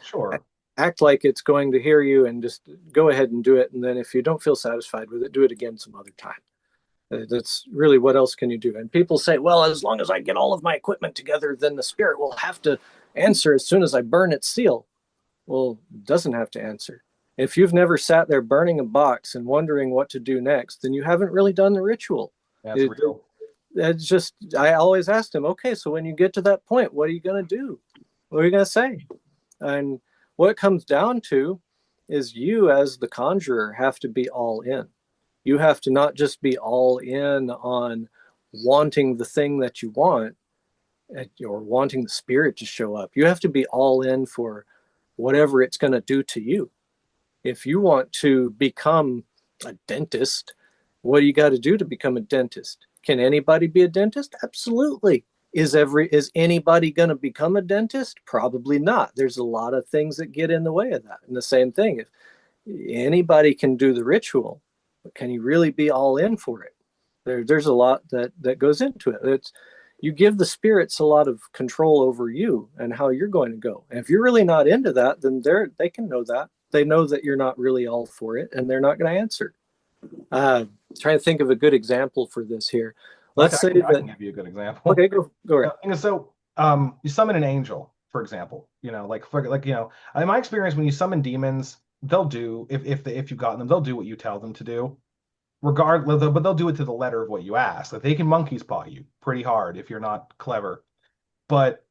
Sure. Act like it's going to hear you and just go ahead and do it. And then if you don't feel satisfied with it, do it again some other time. That's really, what else can you do? And people say, well, as long as I get all of my equipment together, then the spirit will have to answer as soon as I burn its seal. Well, it doesn't have to answer. If you've never sat there burning a box and wondering what to do next, then you haven't really done the ritual. That's real. It's just, I always ask them, okay, so when you get to that point, what are you going to do? What are you going to say? And what it comes down to is you as the conjurer have to be all in. You have to not just be all in on wanting the thing that you want or wanting the spirit to show up. You have to be all in for whatever it's going to do to you. If you want to become a dentist, what do you got to do to become a dentist? Can anybody be a dentist? Absolutely. Is anybody going to become a dentist? Probably not. There's a lot of things that get in the way of that. And the same thing, if anybody can do the ritual, but can you really be all in for it? There's a lot that goes into it. You give the spirits a lot of control over you and how you're going to go. And if you're really not into that, then they can know that. They know that you're not really all for it, and they're not going to answer. Trying to think of a good example for this here. Let's say I can give you a good example. Okay, go ahead. So you summon an angel, for example. In my experience, when you summon demons, they'll do, if you've gotten them, they'll do what you tell them to do, regardless. But they'll do it to the letter of what you ask. Like, they can monkey's paw you pretty hard if you're not clever. But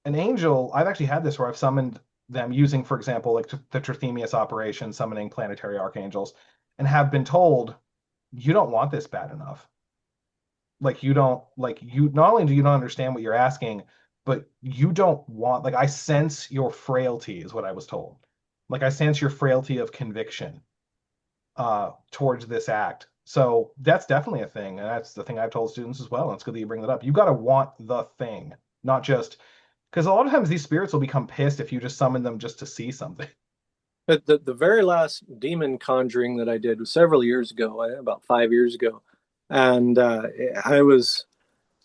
an angel, I've actually had this where I've summoned them using, for example, like the Trithemius operation, summoning planetary archangels, and have been told, you don't want this bad enough. Like, you not only do you not understand what you're asking, but you don't want, like, I sense your frailty, is what I was told. Like, I sense your frailty of conviction towards this act. So that's definitely a thing. And that's the thing I've told students as well. And it's good that you bring that up. You got to want the thing, not just, because a lot of times these spirits will become pissed if you just summon them just to see something. But the very last demon conjuring that I did was several years ago, about 5 years ago. And I was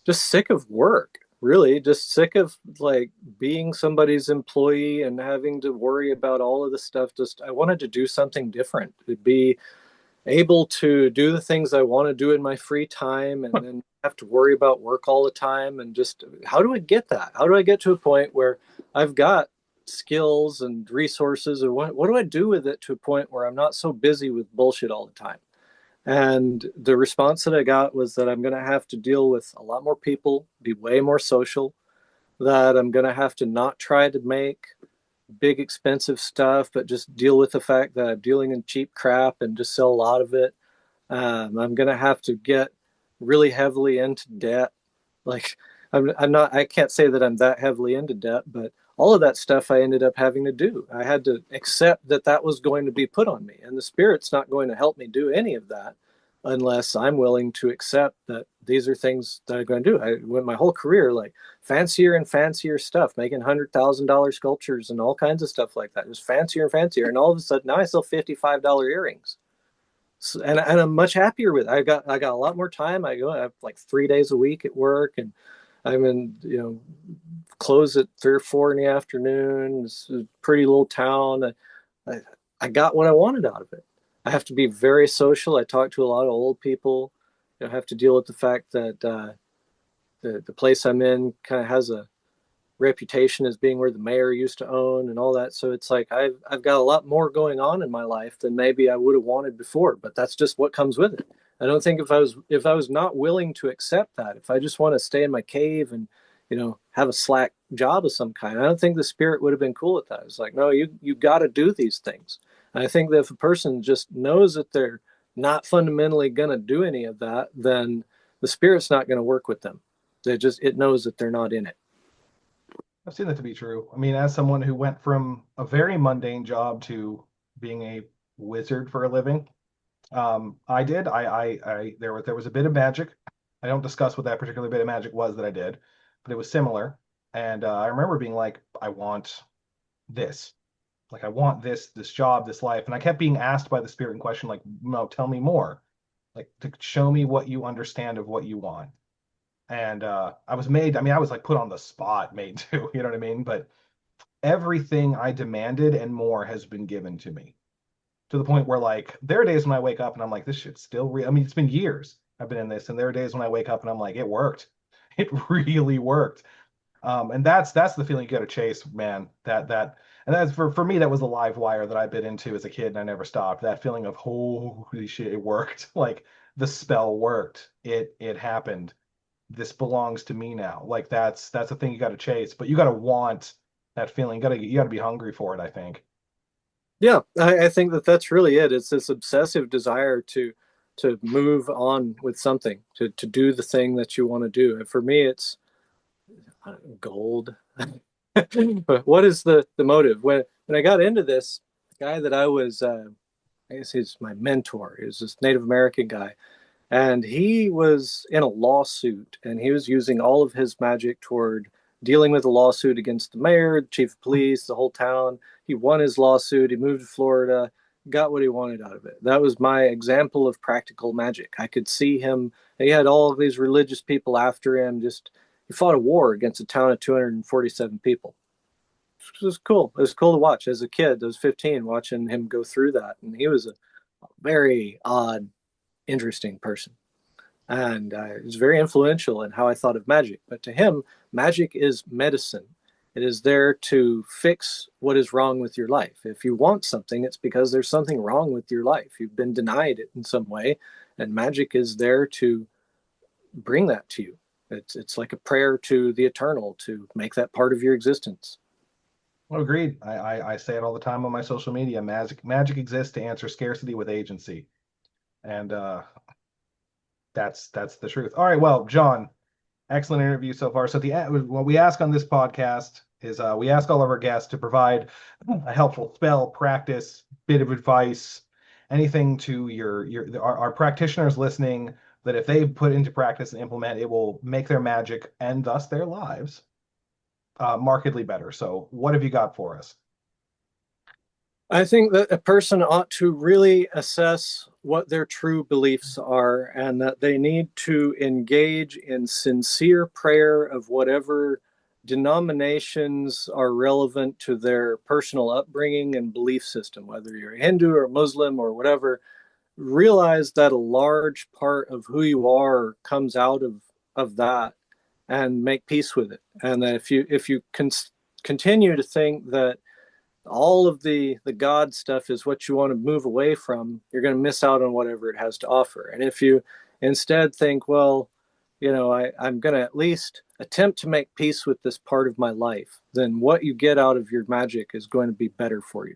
just sick of work. Really just sick of like being somebody's employee and having to worry about all of this stuff. I wanted to do something different, to be able to do the things I want to do in my free time and then have to worry about work all the time. And just, how do I get that? How do I get to a point where I've got skills and resources, or what do I do with it to a point where I'm not so busy with bullshit all the time? And the response that I got was that I'm going to have to deal with a lot more people, be way more social, that I'm going to have to not try to make big expensive stuff, but just deal with the fact that I'm dealing in cheap crap and just sell a lot of it. I'm going to have to get really heavily into debt. Like I'm not, I can't say that I'm that heavily into debt, but all of that stuff I ended up having to do. I had to accept that that was going to be put on me, and the spirit's not going to help me do any of that unless I'm willing to accept that these are things that I'm going to do. I went my whole career like fancier and fancier stuff, making $100,000 sculptures and all kinds of stuff like that. It was fancier and fancier, and all of a sudden now I sell $55 earrings. So, and I'm much happier with it. I got a lot more time. I have like 3 days a week at work, and I'm in, close at 3 or 4 in the afternoon. It's a pretty little town. I, I got what I wanted out of it. I have to be very social. I talk to a lot of old people. I have to deal with the fact that the place I'm in kind of has a reputation as being where the mayor used to own and all that. So it's like I've got a lot more going on in my life than maybe I would have wanted before, but that's just what comes with it. I don't think if I was not willing to accept that, if I just want to stay in my cave and have a slack job of some kind, I don't think the spirit would have been cool with that. It's like, no, you got to do these things. And I think that if a person just knows that they're not fundamentally going to do any of that, then the spirit's not going to work with them. It knows that they're not in it. I've seen that to be true. I mean, as someone who went from a very mundane job to being a wizard for a living, I did. There was a bit of magic. I don't discuss what that particular bit of magic was that I did, but it was similar. And I remember being like, I want this. Like, I want this job, this life. And I kept being asked by the spirit in question, like, no, tell me more. Like, to show me what you understand of what you want. And I was made, I mean, I was like put on the spot, made to, you know what I mean? But everything I demanded and more has been given to me, to the point where, like, there are days when I wake up and I'm like, this shit's still real. I mean, it's been years I've been in this, and there are days when I wake up and I'm like, it worked. It really worked. And that's the feeling you got to chase, man. And that's for me, that was the live wire that I bit into as a kid, and I never stopped. That feeling of holy shit, it worked. Like, the spell worked. It happened. This belongs to me now. Like, that's a thing you got to chase, but you got to want that feeling. You got to be hungry for it, I think. Yeah, I think that that's really it. It's this obsessive desire to move on with something, to do the thing that you want to do. And for me, it's gold. But what is the motive? When I got into this, the guy that I was, I guess he's my mentor. He was this Native American guy, and he was in a lawsuit, and he was using all of his magic toward dealing with a lawsuit against the mayor, the chief of police, the whole town. He won his lawsuit. He moved to Florida, got what he wanted out of it. That was my example of practical magic. I could see him. He had all of these religious people after him. He fought a war against a town of 247 people. It was cool. It was cool to watch as a kid. I was 15 watching him go through that. And he was a very odd, interesting person. And it was very influential in how I thought of magic. But to him, magic is medicine. It is there to fix what is wrong with your life. If you want something, it's because there's something wrong with your life. You've been denied it in some way, and magic is there to bring that to you. It's like a prayer to the eternal to make that part of your existence. Well, agreed. I say it all the time on my social media. Magic exists to answer scarcity with agency, and that's the truth. All right, well, John, excellent interview so far. So what we ask on this podcast is we ask all of our guests to provide a helpful spell, practice, bit of advice, anything to our practitioners listening that if they put into practice and implement, it will make their magic and thus their lives markedly better. So what have you got for us? I think that a person ought to really assess what their true beliefs are, and that they need to engage in sincere prayer of whatever denominations are relevant to their personal upbringing and belief system, whether you're a Hindu or Muslim or whatever. Realize that a large part of who you are comes out of that, and make peace with it. And that if you continue to think that all of the God stuff is what you want to move away from, you're going to miss out on whatever it has to offer. And if you instead think, well, I'm going to at least attempt to make peace with this part of my life, then what you get out of your magic is going to be better for you.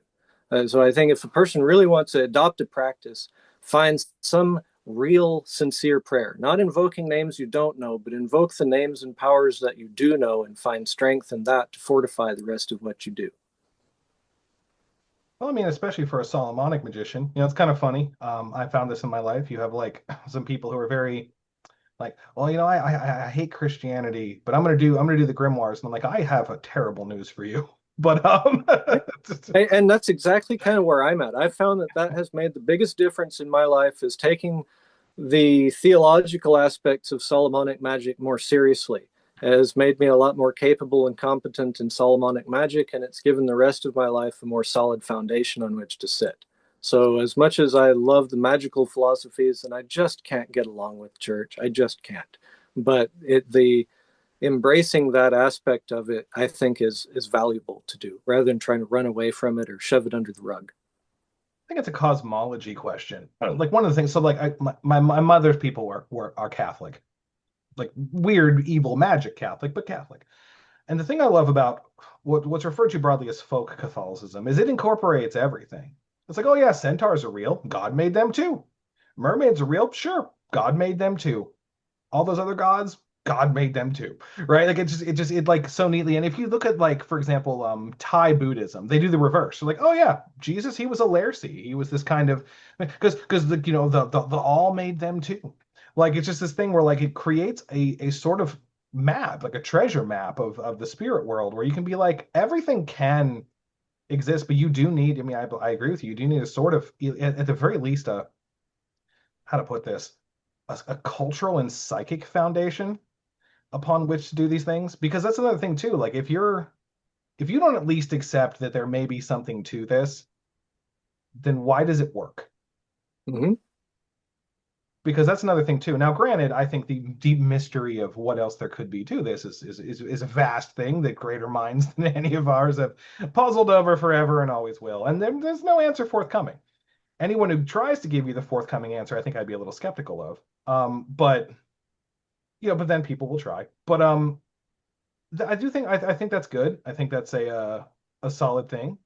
So I think if a person really wants to adopt a practice, find some real sincere prayer, not invoking names you don't know, but invoke the names and powers that you do know and find strength in that to fortify the rest of what you do. Well, I mean, especially for a Solomonic magician, it's kind of funny. I found this in my life. You have like some people who are very like, well, I hate Christianity, but I'm gonna do the grimoires, and I'm like, I have a terrible news for you. But And that's exactly kind of where I'm at. I've found that has made the biggest difference in my life is taking the theological aspects of Solomonic magic more seriously. It has made me a lot more capable and competent in Solomonic magic, and it's given the rest of my life a more solid foundation on which to sit. So as much as I love the magical philosophies, and I just can't get along with church, I just can't. But the embracing that aspect of it, I think is valuable to do rather than trying to run away from it or shove it under the rug. I think it's a cosmology question. Like one of the things, so like my mother's people are Catholic, like weird, evil magic Catholic, but Catholic. And the thing I love about what's referred to broadly as folk Catholicism is it incorporates everything. It's like, oh yeah, centaurs are real. God made them too. Mermaids are real. Sure, God made them too. All those other gods, God made them too, right? Like it like so neatly. And if you look at like, for example, Thai Buddhism, they do the reverse. They're like, oh yeah, Jesus, he was a Laircy. He was this kind of because the all made them too. Like it's just this thing where like it creates a sort of map, like a treasure map of the spirit world, where you can be like everything can exist, but you do need. I mean, I agree with you. You do need a sort of at the very least a how to put this a cultural and psychic foundation upon which to do these things, because that's another thing too. Like if you don't at least accept that there may be something to this, then why does it work? Mm-hmm. Because that's another thing too. Now granted, I think the deep mystery of what else there could be to this is a vast thing that greater minds than any of ours have puzzled over forever and always will, and there's no answer forthcoming. Anyone who tries to give you the forthcoming answer, I think I'd be a little skeptical of. But but then people will try. But I do think I think that's good. I think that's a solid thing.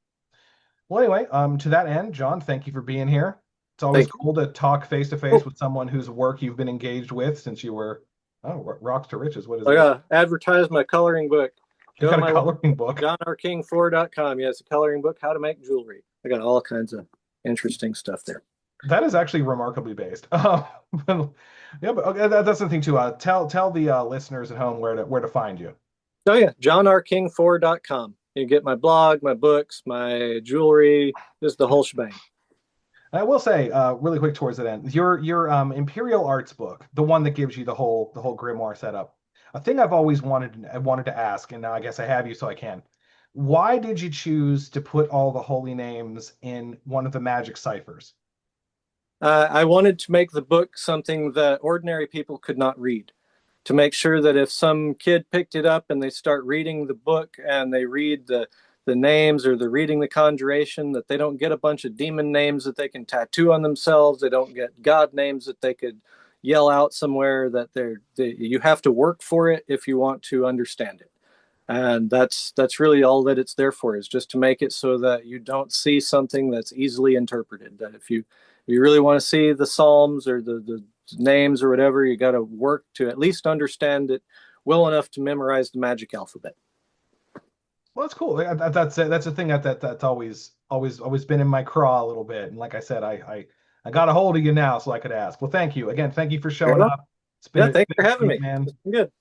Well, anyway, to that end, John, thank you for being here. It's always cool to talk face to face with someone whose work you've been engaged with since you were Rocks to Riches. What is this? Yeah, advertise my coloring book. You got a coloring book. JohnRKing4.com. Yeah, it's a coloring book, how to make jewelry. I got all kinds of interesting stuff there. That is actually remarkably based. Yeah, but okay, that's the thing too. Tell the listeners at home where to find you. Oh yeah, JohnRKing4.com. You get my blog, my books, my jewelry, just the whole shebang. I will say, really quick towards that end, your Imperial Arts book, the one that gives you the whole grimoire setup. A thing I've always wanted to ask, and now I guess I have you, so I can. Why did you choose to put all the holy names in one of the magic ciphers? I wanted to make the book something that ordinary people could not read, to make sure that if some kid picked it up and they start reading the book and they read the names or they're reading the conjuration, that they don't get a bunch of demon names that they can tattoo on themselves. They don't get God names that they could yell out somewhere, that you have to work for it if you want to understand it. And that's really all that it's there for, is just to make it so that you don't see something that's easily interpreted. That if you really want to see the Psalms or the names or whatever, you got to work to at least understand it well enough to memorize the magic alphabet. Well, that's cool. That's a thing that's always been in my craw a little bit. And like I said, I got a hold of you now so I could ask. Well, thank you again. Thank you for showing up. Thanks for having me, man. It's been good.